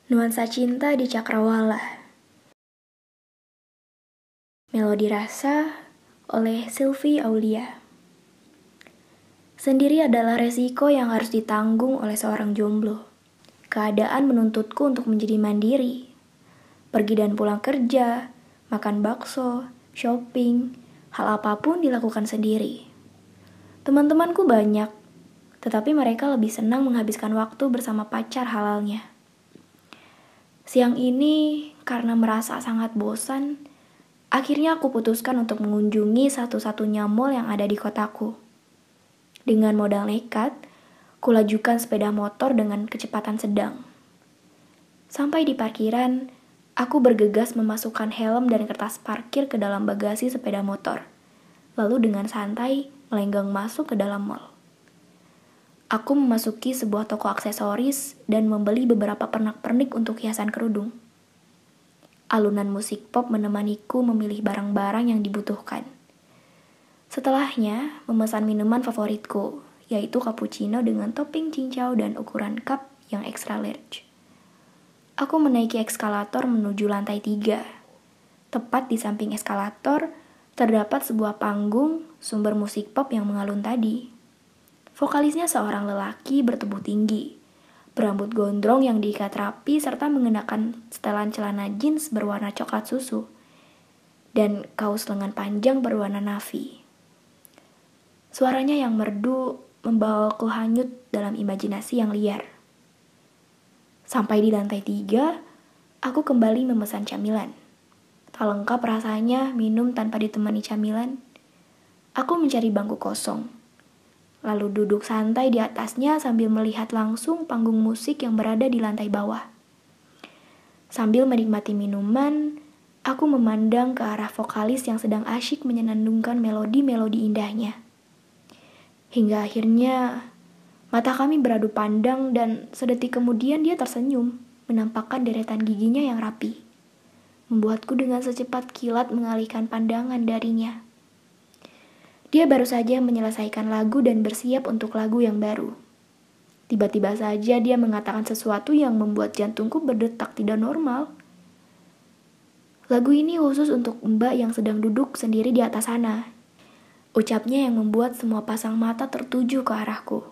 Nuansa Cinta di Cakrawala. Melodi Rasa oleh Sylvie Aulia. Sendiri adalah resiko yang harus ditanggung oleh seorang jomblo. Keadaan menuntutku untuk menjadi mandiri. Pergi dan pulang kerja, makan bakso, shopping, hal apapun dilakukan sendiri. Teman-temanku banyak, tetapi mereka lebih senang menghabiskan waktu bersama pacar halalnya. Siang ini, karena merasa sangat bosan, akhirnya aku putuskan untuk mengunjungi satu-satunya mall yang ada di kotaku. Dengan modal nekat, kulajukan sepeda motor dengan kecepatan sedang. Sampai di parkiran, aku bergegas memasukkan helm dan kertas parkir ke dalam bagasi sepeda motor. Lalu dengan santai melenggang masuk ke dalam mall. Aku memasuki sebuah toko aksesoris dan membeli beberapa pernak-pernik untuk hiasan kerudung. Alunan musik pop menemaniku memilih barang-barang yang dibutuhkan. Setelahnya, memesan minuman favoritku, yaitu cappuccino dengan topping cincau dan ukuran cup yang extra large. Aku menaiki eskalator menuju lantai 3. Tepat di samping eskalator, terdapat sebuah panggung sumber musik pop yang mengalun tadi. Vokalisnya seorang lelaki bertubuh tinggi, berambut gondrong yang diikat rapi serta mengenakan setelan celana jeans berwarna coklat susu dan kaos lengan panjang berwarna navy. Suaranya yang merdu membawaku hanyut dalam imajinasi yang liar. Sampai di lantai 3, aku kembali memesan camilan. Tak lengkap rasanya minum tanpa ditemani camilan. Aku mencari bangku kosong, lalu duduk santai di atasnya sambil melihat langsung panggung musik yang berada di lantai bawah. Sambil menikmati minuman, aku memandang ke arah vokalis yang sedang asyik menyenandungkan melodi-melodi indahnya. Hingga akhirnya, mata kami beradu pandang dan sedetik kemudian dia tersenyum, menampakkan deretan giginya yang rapi. Membuatku dengan secepat kilat mengalihkan pandangan darinya. Dia baru saja menyelesaikan lagu dan bersiap untuk lagu yang baru. Tiba-tiba saja dia mengatakan sesuatu yang membuat jantungku berdetak tidak normal. Lagu ini khusus untuk Mbak yang sedang duduk sendiri di atas sana. Ucapnya yang membuat semua pasang mata tertuju ke arahku.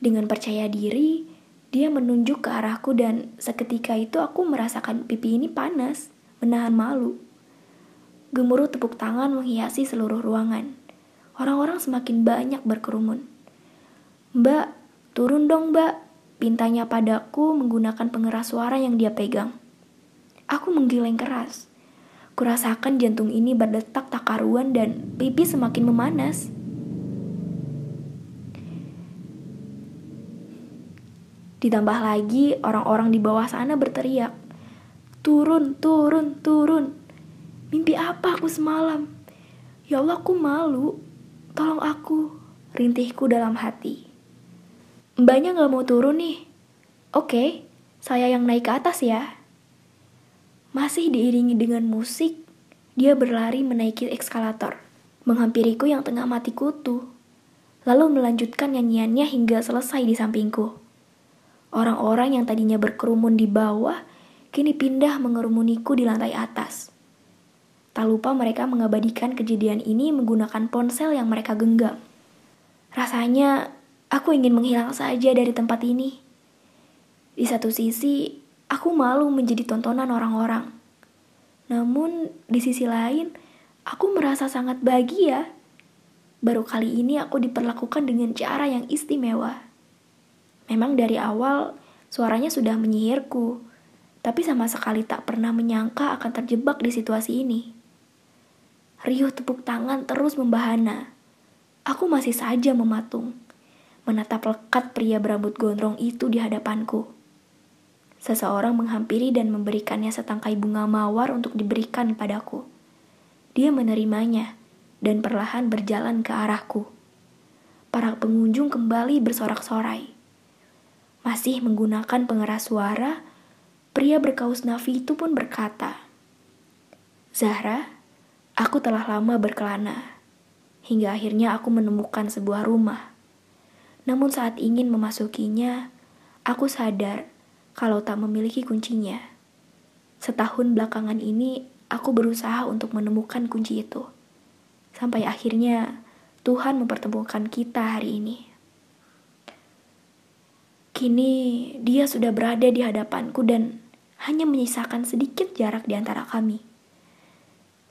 Dengan percaya diri, dia menunjuk ke arahku dan seketika itu aku merasakan pipi ini panas, menahan malu. Gemuruh tepuk tangan menghiasi seluruh ruangan. Orang-orang semakin banyak berkerumun. "Mbak, turun dong mbak," pintanya padaku menggunakan pengeras suara yang dia pegang. Aku menggeleng keras. Kurasakan jantung ini berdetak tak karuan dan pipi semakin memanas. Ditambah lagi orang-orang di bawah sana berteriak, "Turun, turun, turun." Mimpi apa aku semalam? Ya Allah, aku malu. Tolong aku, rintihku dalam hati. Mbaknya gak mau turun nih. Oke, saya yang naik ke atas ya. Masih diiringi dengan musik, dia berlari menaiki eskalator, menghampiriku yang tengah mati kutu, lalu melanjutkan nyanyiannya hingga selesai di sampingku. Orang-orang yang tadinya berkerumun di bawah, kini pindah mengerumuniku di lantai atas. Tak lupa mereka mengabadikan kejadian ini menggunakan ponsel yang mereka genggam. Rasanya aku ingin menghilang saja dari tempat ini. Di satu sisi, aku malu menjadi tontonan orang-orang. Namun, di sisi lain, aku merasa sangat bahagia. Baru kali ini aku diperlakukan dengan cara yang istimewa. Memang dari awal, suaranya sudah menyihirku, tapi sama sekali tak pernah menyangka akan terjebak di situasi ini. Riuh tepuk tangan terus membahana. Aku masih saja mematung, menatap lekat pria berambut gondrong itu di hadapanku. Seseorang menghampiri dan memberikannya setangkai bunga mawar untuk diberikan padaku. Dia menerimanya dan perlahan berjalan ke arahku. Para pengunjung kembali bersorak-sorai. Masih menggunakan pengeras suara, pria berkaus navy itu pun berkata, "Zahra, aku telah lama berkelana, hingga akhirnya aku menemukan sebuah rumah. Namun saat ingin memasukinya, Aku sadar kalau tak memiliki kuncinya. Setahun belakangan ini, aku berusaha untuk menemukan kunci itu. Sampai akhirnya, Tuhan mempertemukan kita hari ini. Kini, dia sudah berada di hadapanku dan hanya menyisakan sedikit jarak di antara kami.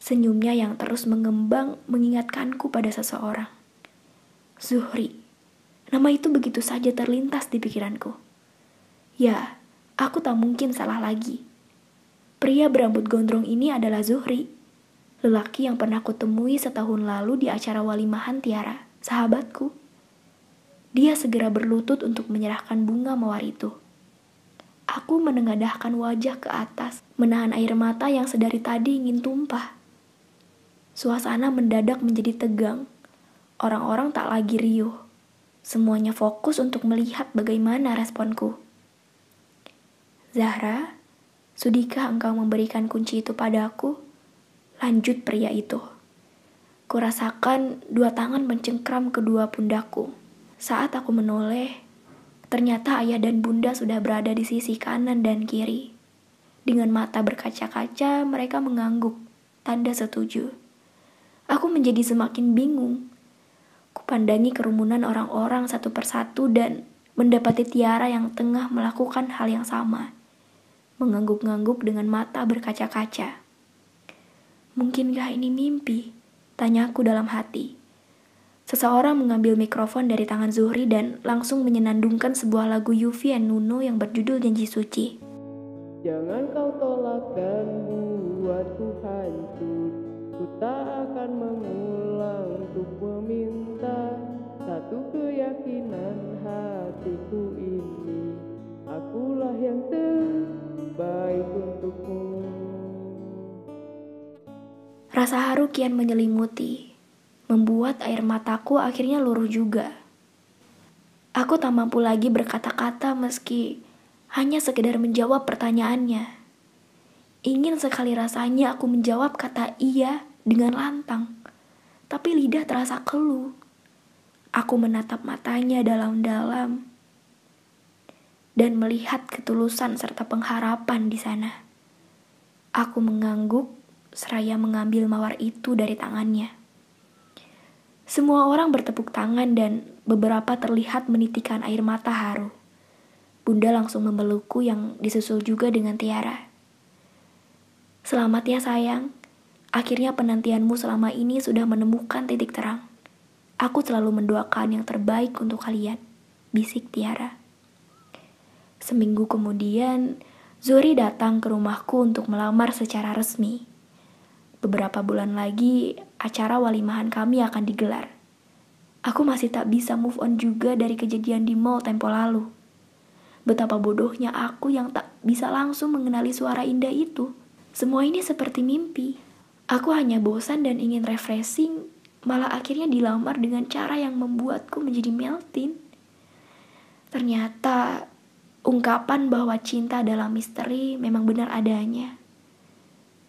Senyumnya yang terus mengembang mengingatkanku pada seseorang. Zuhri. Nama itu begitu saja terlintas di pikiranku. Ya, aku tak mungkin salah lagi. Pria berambut gondrong ini adalah Zuhri, lelaki yang pernah kutemui setahun lalu di acara walimahan Tiara, sahabatku. Dia segera berlutut untuk menyerahkan bunga mawar itu. Aku menengadahkan wajah ke atas, menahan air mata yang sedari tadi ingin tumpah. Suasana mendadak menjadi tegang. Orang-orang tak lagi riuh. Semuanya fokus untuk melihat bagaimana responku. Zahra, sudikah engkau memberikan kunci itu padaku? Lanjut pria itu. Kurasakan dua tangan mencengkram kedua pundakku. Saat aku menoleh, ternyata ayah dan bunda sudah berada di sisi kanan dan kiri. Dengan mata berkaca-kaca, mereka mengangguk, tanda setuju. Aku menjadi semakin bingung. Kupandangi kerumunan orang-orang satu persatu dan mendapati Tiara yang tengah melakukan hal yang sama. Mengangguk-ngangguk dengan mata berkaca-kaca. Mungkinkah ini mimpi? Tanyaku dalam hati. Seseorang mengambil mikrofon dari tangan Zuhri dan langsung menyenandungkan sebuah lagu Yufi and Nuno yang berjudul Janji Suci. Jangan kau tolak dan buatku hancur. Ku tak akan mengulang untuk meminta satu keyakinan hatiku ini. Akulah yang terbaik untukmu. Rasa haru kian menyelimuti, membuat air mataku akhirnya luruh juga. Aku tak mampu lagi berkata-kata meski hanya sekedar menjawab pertanyaannya. Ingin sekali rasanya aku menjawab kata iya dengan lantang, tapi lidah terasa keluh. Aku menatap matanya dalam-dalam dan melihat ketulusan serta pengharapan di sana. Aku mengangguk seraya mengambil mawar itu dari tangannya. Semua orang bertepuk tangan dan beberapa terlihat menitikan air mata haru. Bunda langsung memelukku yang disusul juga dengan Tiara. Selamat ya sayang, akhirnya penantianmu selama ini sudah menemukan titik terang. Aku selalu mendoakan yang terbaik untuk kalian, bisik Tiara. Seminggu kemudian, Zuhri datang ke rumahku untuk melamar secara resmi. Beberapa bulan lagi, acara walimahan kami akan digelar. Aku masih tak bisa move on juga dari kejadian di mall tempo lalu. Betapa bodohnya aku yang tak bisa langsung mengenali suara indah itu. Semua ini seperti mimpi. Aku hanya bosan dan ingin refreshing, malah akhirnya dilamar dengan cara yang membuatku menjadi melting. Ternyata, ungkapan bahwa cinta adalah misteri memang benar adanya.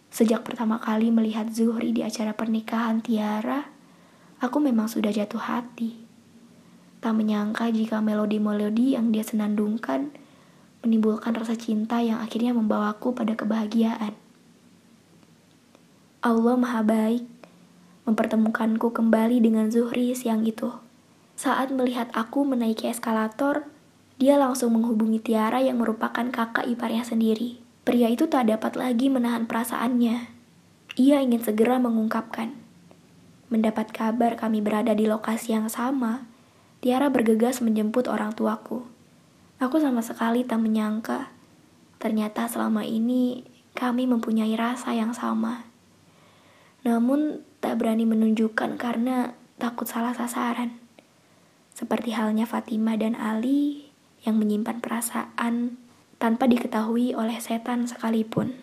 Sejak pertama kali melihat Zuhri di acara pernikahan Tiara, aku memang sudah jatuh hati. Tak menyangka jika melodi-melodi yang dia senandungkan menimbulkan rasa cinta yang akhirnya membawaku pada kebahagiaan. Allah Maha Baik mempertemukanku kembali dengan Zuhri siang itu. Saat melihat aku menaiki eskalator, dia langsung menghubungi Tiara yang merupakan kakak iparnya sendiri. Pria itu tak dapat lagi menahan perasaannya. Ia ingin segera mengungkapkan. Mendapat kabar kami berada di lokasi yang sama, Tiara bergegas menjemput orang tuaku. Aku sama sekali tak menyangka, ternyata selama ini kami mempunyai rasa yang sama. Namun tak berani menunjukkan karena takut salah sasaran. Seperti halnya Fatima dan Ali yang menyimpan perasaan tanpa diketahui oleh setan sekalipun.